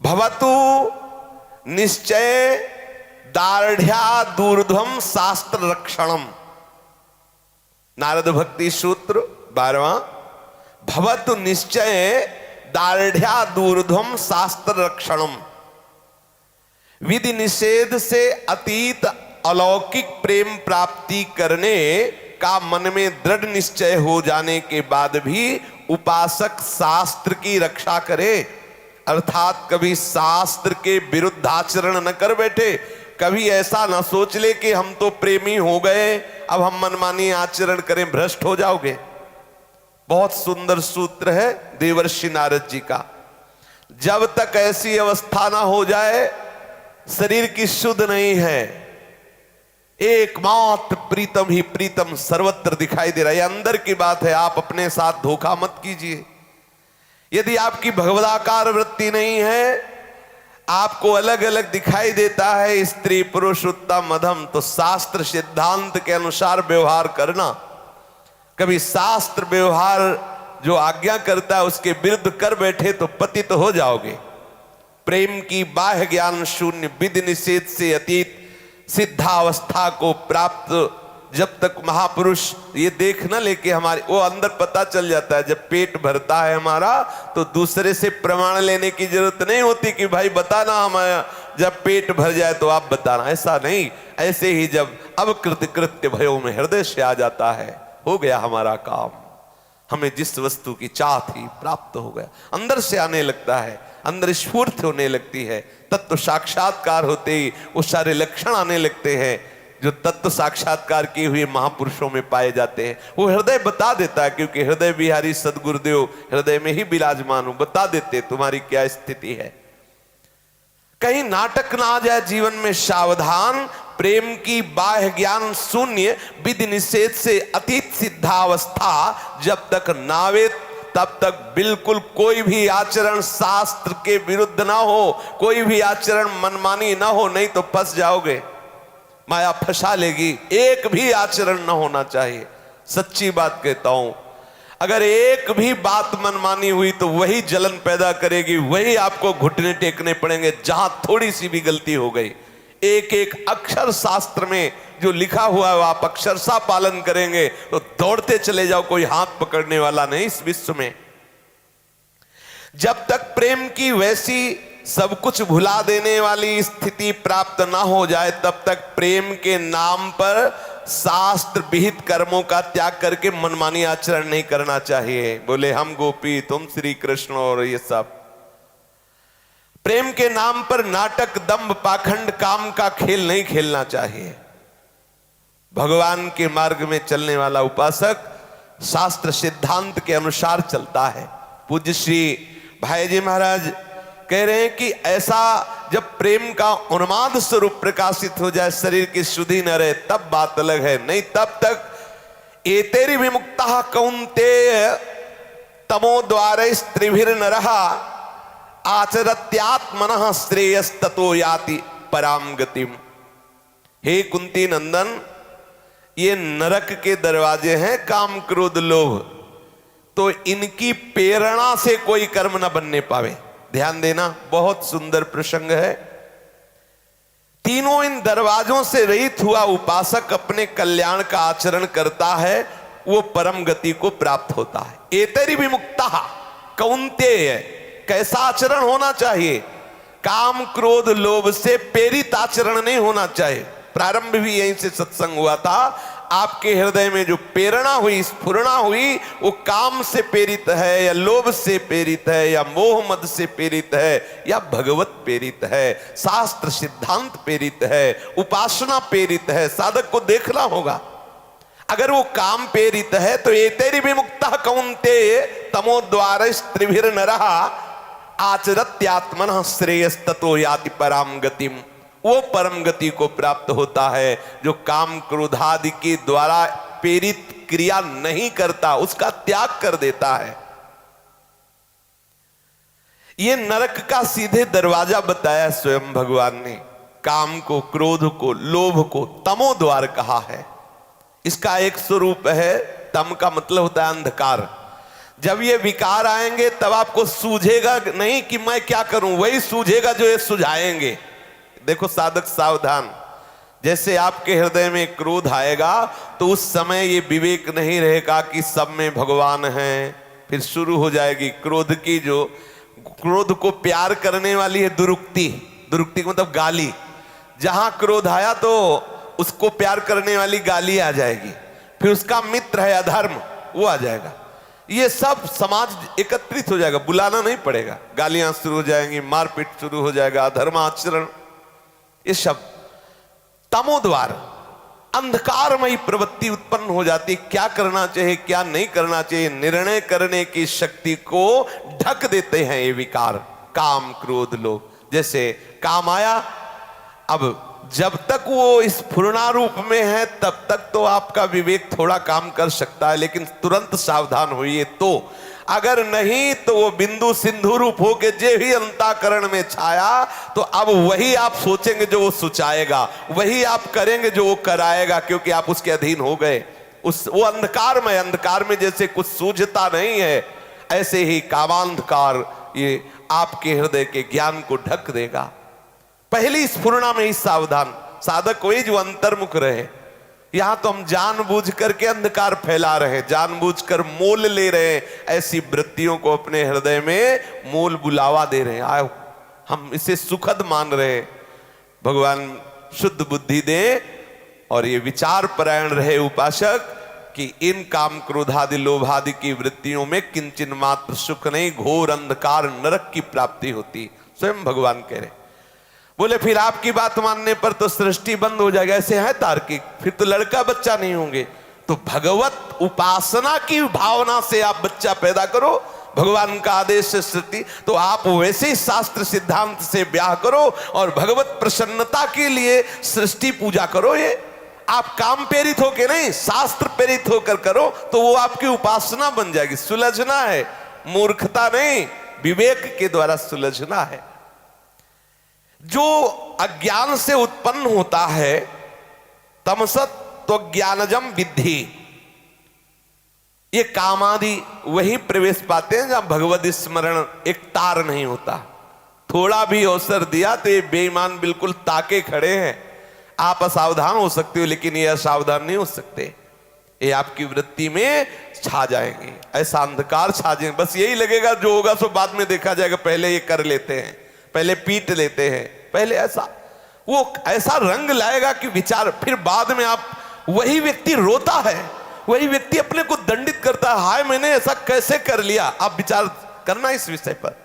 भवतु निश्चय दार्ढ़्या दूर्ध्वम शास्त्र रक्षणम। नारद भक्ति सूत्र 12वां। भवतु निश्चय दार्ढ़्या दूर्ध्वम शास्त्र रक्षणम। विधि निषेध से अतीत अलौकिक प्रेम प्राप्ति करने का मन में दृढ़ निश्चय हो जाने के बाद भी उपासक शास्त्र की रक्षा करे, अर्थात कभी शास्त्र के विरुद्ध आचरण न कर बैठे। कभी ऐसा न सोच ले कि हम तो प्रेमी हो गए, अब हम मनमानी आचरण करें, भ्रष्ट हो जाओगे। बहुत सुंदर सूत्र है देवर्षि नारद जी का। जब तक ऐसी अवस्था ना हो जाए, शरीर की शुद्ध नहीं है, एकमात्र प्रीतम ही प्रीतम सर्वत्र दिखाई दे रहा है। ये अंदर की बात है, आप अपने साथ धोखा मत कीजिए। यदि आपकी भगवदाकार वृत्ति नहीं है, आपको अलग अलग दिखाई देता है स्त्री पुरुष उत्तम अधम, तो शास्त्र सिद्धांत के अनुसार व्यवहार करना। कभी शास्त्र व्यवहार जो आज्ञा करता है उसके विरुद्ध कर बैठे तो पतित हो जाओगे। प्रेम की बाह्य ज्ञान शून्य विधि निषेध से अतीत सिद्धावस्था को प्राप्त जब तक महापुरुष ये देख न लेके हमारे, वो अंदर पता चल जाता है। जब पेट भरता है हमारा तो दूसरे से प्रमाण लेने की जरूरत नहीं होती कि भाई बताना हमारा, जब पेट भर जाए तो आप बताना, ऐसा नहीं। ऐसे ही जब अब कृत्य भयो में हृदय से आ जाता है, हो गया हमारा काम, हमें जिस वस्तु की चाह थी प्राप्त हो गया, अंदर से आने लगता है, अंदर स्फूर्ति होने लगती है, तत्व साक्षात्कार होते ही वो सारे लक्षण आने लगते हैं जो तत्व साक्षात्कार किए हुए महापुरुषों में पाए जाते हैं। वो हृदय बता देता है, क्योंकि हृदय बिहारी सदगुरुदेव हृदय में ही विराजमान हूं, बता देते तुम्हारी क्या स्थिति है। कहीं नाटक ना आ जाए जीवन में, सावधान। प्रेम की बाह्य ज्ञान शून्य विधि निषेध से अतीत सिद्धावस्था जब तक नावे तब तक बिल्कुल कोई भी आचरण शास्त्र के विरुद्ध ना हो, कोई भी आचरण मनमानी ना हो, नहीं तो फंस जाओगे, माया फंसा लेगी। एक भी आचरण ना होना चाहिए, सच्ची बात कहता हूं। अगर एक भी बात मनमानी हुई तो वही जलन पैदा करेगी, वही आपको घुटने टेकने पड़ेंगे जहां थोड़ी सी भी गलती हो गई। एक एक अक्षर शास्त्र में जो लिखा हुआ है आप अक्षरशः पालन करेंगे तो दौड़ते चले जाओ, कोई हाथ पकड़ने वाला नहीं इस विश्व में। जब तक प्रेम की वैसी सब कुछ भुला देने वाली स्थिति प्राप्त ना हो जाए, तब तक प्रेम के नाम पर शास्त्र विहित कर्मों का त्याग करके मनमानी आचरण नहीं करना चाहिए। बोले हम गोपी तुम श्री कृष्ण और ये सब। प्रेम के नाम पर नाटक दंभ पाखंड काम का खेल नहीं खेलना चाहिए। भगवान के मार्ग में चलने वाला उपासक शास्त्र सिद्धांत के अनुसार चलता है। पूज्य श्री भाई जी महाराज कह रहे हैं कि ऐसा जब प्रेम का उन्माद स्वरूप प्रकाशित हो जाए, शरीर की शुद्धि न रहे, तब बात अलग है, नहीं तब तक एतेरी विमुक्ता कौन्तेय तमो द्वारे स्त्रिभिर नरहा आचरत्यात्मनः श्रेयस्ततो याति पराम गतिम। हे कुंती नंदन, ये नरक के दरवाजे हैं काम क्रोध लोभ, तो इनकी प्रेरणा से कोई कर्म न बनने पावे। ध्यान देना, बहुत सुंदर प्रसंग है। तीनों इन दरवाजों से रहित हुआ उपासक अपने कल्याण का आचरण करता है, वो परम गति को प्राप्त होता है। एतरी विमुक्ता कौन्तेय, कैसा आचरण होना चाहिए? काम क्रोध लोभ से प्रेरित आचरण नहीं होना चाहिए। प्रारंभ भी यहीं से सत्संग हुआ था। आपके हृदय में जो प्रेरणा हुई, स्फुरणा हुई, वो काम से प्रेरित है या लोभ से प्रेरित है या मोह मद से प्रेरित है या भगवत प्रेरित है, शास्त्र सिद्धांत प्रेरित है, उपासना प्रेरित है। साधक को देखना होगा। अगर वो काम प्रेरित है तो ये तेरी विमुक्ता कौन्तेय तमो द्वार स्त्रिभिर नरहा आचरत्यात्मनः श्रेयस्ततो याति पराम गतिम। वो परम गति को प्राप्त होता है जो काम क्रोधादि के द्वारा प्रेरित क्रिया नहीं करता, उसका त्याग कर देता है। ये नरक का सीधे दरवाजा बताया स्वयं भगवान ने। काम को, क्रोध को, लोभ को तमो द्वार कहा है। इसका एक स्वरूप है, तम का मतलब होता है अंधकार। जब ये विकार आएंगे तब आपको सूझेगा नहीं कि मैं क्या करूं, वही सूझेगा जो ये सुझाएंगे। देखो साधक सावधान, जैसे आपके हृदय में क्रोध आएगा तो उस समय ये विवेक नहीं रहेगा कि सब में भगवान है, फिर शुरू हो जाएगी क्रोध की, जो क्रोध को प्यार करने वाली है दुरुक्ति। दुरुक्ति मतलब गाली। जहां क्रोध आया तो उसको प्यार करने वाली गाली आ जाएगी, फिर उसका मित्र है अधर्म, वो आ जाएगा। ये सब समाज एकत्रित हो जाएगा, बुलाना नहीं पड़ेगा, गालियां शुरू हो जाएंगी, मारपीट शुरू हो जाएगा, अधर्माचरण, ये सब तमोद्वार अंधकारमयी प्रवृत्ति उत्पन्न हो जाती। क्या करना चाहिए क्या नहीं करना चाहिए, निर्णय करने की शक्ति को ढक देते हैं ये विकार, काम क्रोध लोभ। जैसे काम आया, अब जब तक वो इस पूर्णा रूप में है तब तक तो आपका विवेक थोड़ा काम कर सकता है, लेकिन तुरंत सावधान होइए। तो अगर नहीं तो वो बिंदु सिंधु रूप होके जे भी अंतःकरण में छाया, तो अब वही आप सोचेंगे जो वो सुचाएगा, वही आप करेंगे जो वो कराएगा, क्योंकि आप उसके अधीन हो गए। वो अंधकार में जैसे कुछ सूझता नहीं है, ऐसे ही कामांधकार ये आपके हृदय के ज्ञान को ढक देगा। पहली स्फुरना में ही सावधान। साधक वही जो अंतर्मुख रहे। यहां तो हम जानबूझ करके अंधकार फैला रहे हैं, जानबूझकर मोल ले रहे हैं, ऐसी वृत्तियों को अपने हृदय में मोल बुलावा दे रहे हैं। आओ हम इसे सुखद मान रहे हैं। भगवान शुद्ध बुद्धि दे और ये विचार परायण रहे उपासक कि इन काम क्रोधादि लोभादि की वृत्तियों में किंचन मात्र सुख नहीं, घोर अंधकार नरक की प्राप्ति होती। स्वयं भगवान कह रहे। बोले फिर आपकी बात मानने पर तो सृष्टि बंद हो जाएगा, ऐसे है तार्किक, फिर तो लड़का बच्चा नहीं होंगे। तो भगवत उपासना की भावना से आप बच्चा पैदा करो, भगवान का आदेश से सृष्टि, तो आप वैसे ही शास्त्र सिद्धांत से ब्याह करो और भगवत प्रसन्नता के लिए सृष्टि पूजा करो। ये आप काम प्रेरित होकर नहीं, शास्त्र प्रेरित होकर करो तो वो आपकी उपासना बन जाएगी। सुलझना है, मूर्खता नहीं, विवेक के द्वारा सुलझना है। जो अज्ञान से उत्पन्न होता है तमसत तो ज्ञानजम विद्धि, ये कामादि वही प्रवेश पाते हैं जहां भगवत स्मरण एक तार नहीं होता। थोड़ा भी अवसर दिया तो ये बेईमान बिल्कुल ताके खड़े हैं। आप असावधान हो सकते हो, लेकिन ये असावधान नहीं हो सकते। ये आपकी वृत्ति में छा जाएंगे, ऐसा अंधकार छा जाएंगे। बस यही लगेगा जो होगा सो बाद में देखा जाएगा, पहले ये कर लेते हैं, पहले पीट लेते हैं, पहले ऐसा वो ऐसा रंग लाएगा कि विचार, फिर बाद में आप वही व्यक्ति रोता है, वही व्यक्ति अपने को दंडित करता है, हाय मैंने ऐसा कैसे कर लिया। आप विचार करना इस विषय पर।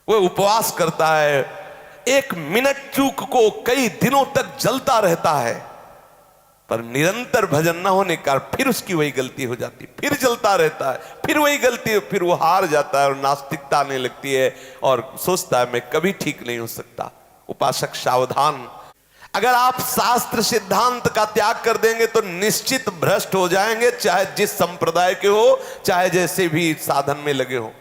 वो उपवास करता है, एक मिनट चूक को कई दिनों तक जलता रहता है, पर निरंतर भजन न होने का फिर उसकी वही गलती हो जाती, फिर जलता रहता है, फिर वही गलती, फिर वो हार जाता है और नास्तिकता आने लगती है और सोचता है मैं कभी ठीक नहीं हो सकता। उपासक सावधान, अगर आप शास्त्र सिद्धांत का त्याग कर देंगे तो निश्चित भ्रष्ट हो जाएंगे, चाहे जिस संप्रदाय के हो, चाहे जैसे भी साधन में लगे हो।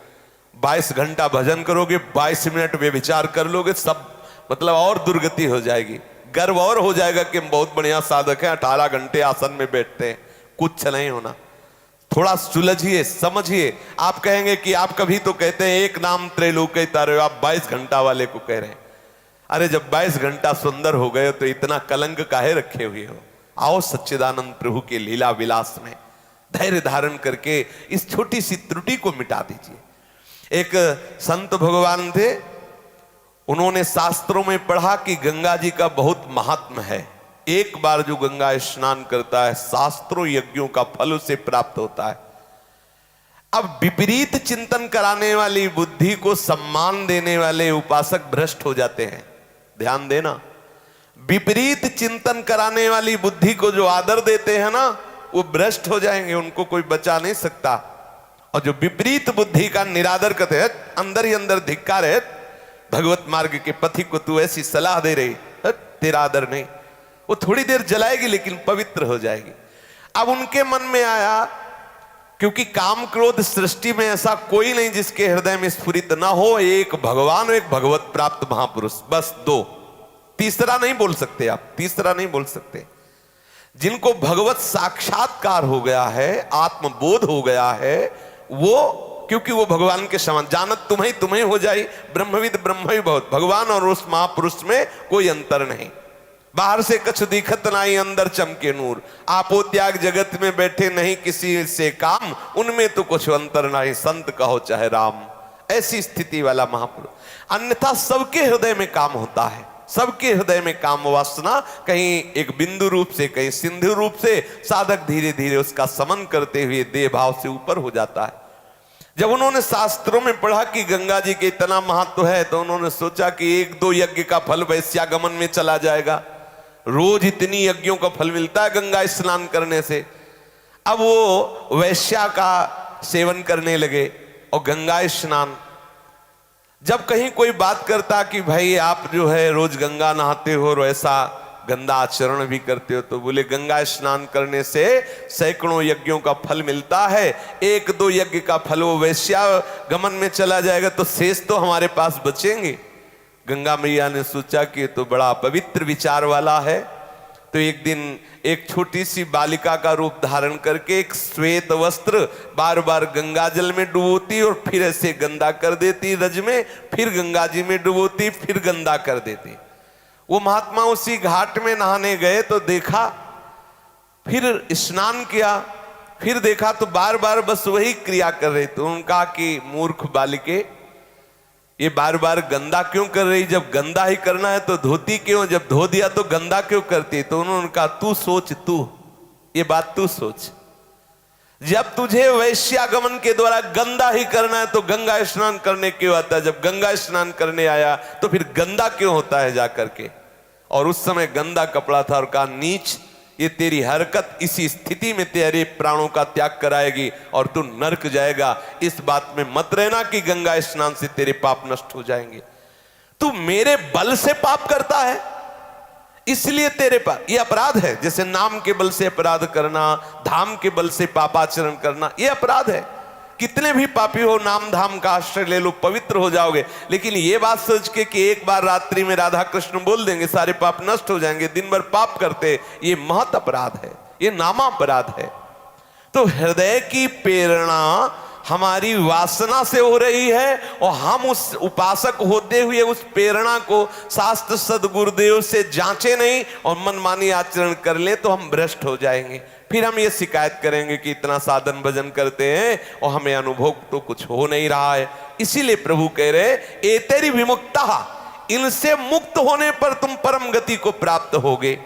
22 घंटा भजन करोगे, 22 मिनट व्यभिचार कर लोगे, सब मतलब और दुर्गति हो जाएगी। गर्व और हो जाएगा कि हम बहुत बढ़िया साधक हैं, 18 घंटे आसन में बैठते हैं, कुछ नहीं होना। थोड़ा सुलझिए, समझिए। आप कहेंगे कि आप कभी तो कहते हैं एक नाम त्रैलोक्य तारे, आप 22 घंटा वाले को कह रहे हैं। अरे जब 22 घंटा सुंदर हो गए तो इतना कलंक काहे रखे हुए हो। आओ सच्चिदानंद प्रभु के लीला विलास में धैर्य धारण करके इस छोटी सी त्रुटि को मिटा दीजिए। एक संत भगवान थे, उन्होंने शास्त्रों में पढ़ा कि गंगा जी का बहुत महात्म है। एक बार जो गंगा स्नान करता है, शास्त्रों यज्ञों का फल उसे प्राप्त होता है। अब विपरीत चिंतन कराने वाली बुद्धि को सम्मान देने वाले उपासक भ्रष्ट हो जाते हैं। ध्यान देना, विपरीत चिंतन कराने वाली बुद्धि को जो आदर देते हैं ना, वो भ्रष्ट हो जाएंगे, उनको कोई बचा नहीं सकता। और जो विपरीत बुद्धि का निरादर करते हैं, अंदर ही अंदर धिक्कार है, भगवत मार्ग के पथिक को तू ऐसी सलाह दे रही, तेरा आदर नहीं, वो थोड़ी देर जलाएगी लेकिन पवित्र हो जाएगी। अब उनके मन में आया, क्योंकि काम क्रोध सृष्टि में ऐसा कोई नहीं जिसके हृदय में स्फुरित ना हो, एक भगवान, एक भगवत प्राप्त महापुरुष, बस दो। तीसरा नहीं बोल सकते आप, तीसरा नहीं बोल सकते। जिनको भगवत साक्षात्कार हो गया है, आत्मबोध हो गया है, वो, क्योंकि वो भगवान के समान, जानत तुम्हें हो जाई, ब्रह्मविद ब्रह्म ही बहुत। भगवान और उस महापुरुष में कोई अंतर नहीं। बाहर से कछ दिखत नाई, अंदर चमके नूर। आपो त्याग जगत में बैठे, नहीं किसी से काम, उनमें तो कुछ अंतर नहीं, संत कहो चाहे राम। ऐसी स्थिति वाला महापुरुष। अन्यथा सबके हृदय में काम होता है, सबके हृदय में काम वासना, कहीं एक बिंदु रूप से, कहीं सिंधु रूप से। साधक धीरे धीरे उसका समन करते हुए देह भाव से ऊपर हो जाता है। जब उन्होंने शास्त्रों में पढ़ा कि गंगा जी के इतना महत्व है, तो उन्होंने सोचा कि 1-2 यज्ञ का फल वैश्यागमन में चला जाएगा। रोज इतनी यज्ञों का फल मिलता है गंगा स्नान करने से। अब वो वैश्या का सेवन करने लगे और गंगा स्नान। जब कहीं कोई बात करता कि भाई आप जो है रोज गंगा नहाते हो और ऐसा गंदा आचरण भी करते हो, तो बोले गंगा स्नान करने से सैकड़ों यज्ञों का फल मिलता है, 1-2 यज्ञ का फल वो वैश्यागमन में चला जाएगा, तो शेष तो हमारे पास बचेंगे। गंगा मैया ने सोचा कि ये तो बड़ा पवित्र विचार वाला है। तो एक दिन एक छोटी सी बालिका का रूप धारण करके एक श्वेत वस्त्र बार बार गंगा जल में डुबोती और फिर ऐसे गंदा कर देती रज में, फिर गंगा जी में डुबोती, फिर गंदा कर देती। वो महात्मा उसी घाट में नहाने गए तो देखा, फिर स्नान किया, फिर देखा तो बार बार बस वही क्रिया कर रही। तो उन्होंने कहा कि मूर्ख बालिके, ये बार बार गंदा क्यों कर रही? जब गंदा ही करना है तो धोती क्यों? जब धो दिया तो गंदा क्यों करती? तो उन्होंने कहा तू सोच, तू ये बात तू सोच, जब तुझे वैश्यागमन के द्वारा गंदा ही करना है तो गंगा स्नान करने क्यों आता है? जब गंगा स्नान करने आया तो फिर गंदा क्यों होता है जाकर के? और उस समय गंदा कपड़ा था और कहा नीच, ये तेरी हरकत इसी स्थिति में तेरे प्राणों का त्याग कराएगी और तू नरक जाएगा। इस बात में मत रहना कि गंगा स्नान से तेरे पाप नष्ट हो जाएंगे। तू मेरे बल से पाप करता है, इसलिए तेरे पाप, ये अपराध है। जैसे नाम के बल से अपराध करना, धाम के बल से पापाचरण करना, ये अपराध है। कितने भी पापी हो, नाम धाम का आश्रय ले लो, पवित्र हो जाओगे। लेकिन ये बात सोच के कि एक बार रात्रि में राधा कृष्ण बोल देंगे सारे पाप नष्ट हो जाएंगे, दिन भर पाप करते, ये महत अपराध है, ये नामा अपराध है। तो हृदय की प्रेरणा हमारी वासना से हो रही है और हम उस उपासक होते हुए उस प्रेरणा को शास्त्र सदगुरुदेव से जांचे नहीं और मनमानी आचरण कर ले तो हम भ्रष्ट हो जाएंगे। फिर हम ये शिकायत करेंगे कि इतना साधन भजन करते हैं और हमें अनुभव तो कुछ हो नहीं रहा है। इसीलिए प्रभु कह रहे एतेरी विमुक्ता, इनसे मुक्त होने पर तुम परम गति को प्राप्त होगे।